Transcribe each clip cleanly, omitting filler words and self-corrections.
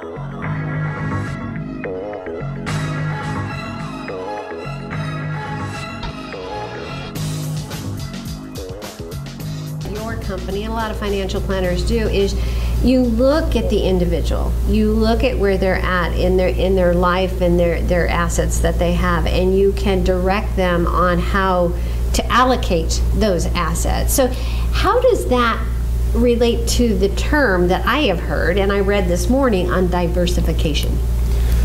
Your company, and a lot of financial planners do, is you look at the individual. You look at where they're at in their life and their assets that they have, and you can direct them on how to allocate those assets. So how does that relate to the term that I have heard and I read this morning on diversification?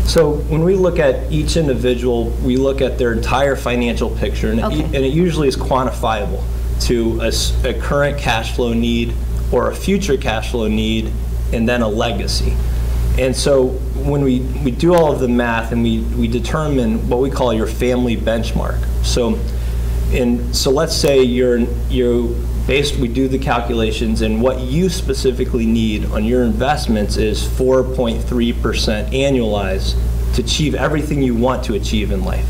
So when we look at each individual, we look at their entire financial picture, and, it usually is quantifiable to a current cash flow need or a future cash flow need, and then a legacy. And so when we do all of the math and we determine what we call your family benchmark. So let's say we do the calculations, and what you specifically need on your investments is 4.3% annualized to achieve everything you want to achieve in life.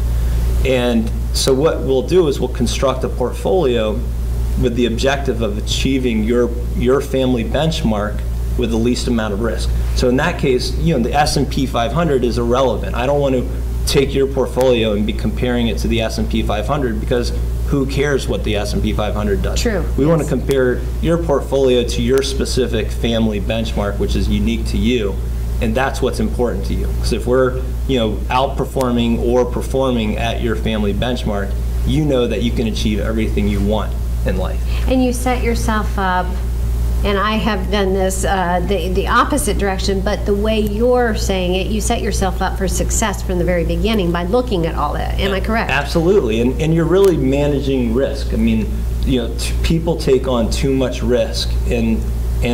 And so what we'll do is we'll construct a portfolio with the objective of achieving your family benchmark with the least amount of risk. So in that case, the S&P 500 is irrelevant. I don't want to take your portfolio and be comparing it to the S&P 500, because who cares what the S&P 500 does? True. We want to compare your portfolio to your specific family benchmark, which is unique to you, and that's what's important to you. Because if we're outperforming or performing at your family benchmark, you know that you can achieve everything you want in life. And you set yourself up, and I have done this the opposite direction, but the way you're saying it, you set yourself up for success from the very beginning by looking at all that. Am I correct? Absolutely, and you're really managing risk. I mean, people take on too much risk, and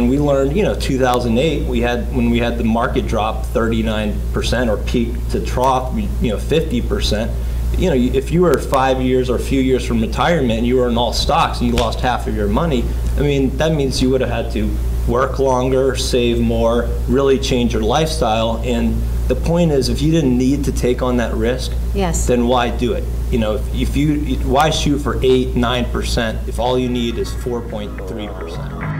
we learned, 2008, when we had the market drop 39% or peak to trough, 50%. If you were 5 years or a few years from retirement and you were in all stocks and you lost half of your money, I mean, that means you would have had to work longer, save more, really change your lifestyle. And the point is, if you didn't need to take on that risk, yes, then why do it? Why shoot for 8-9% if all you need is 4.3%?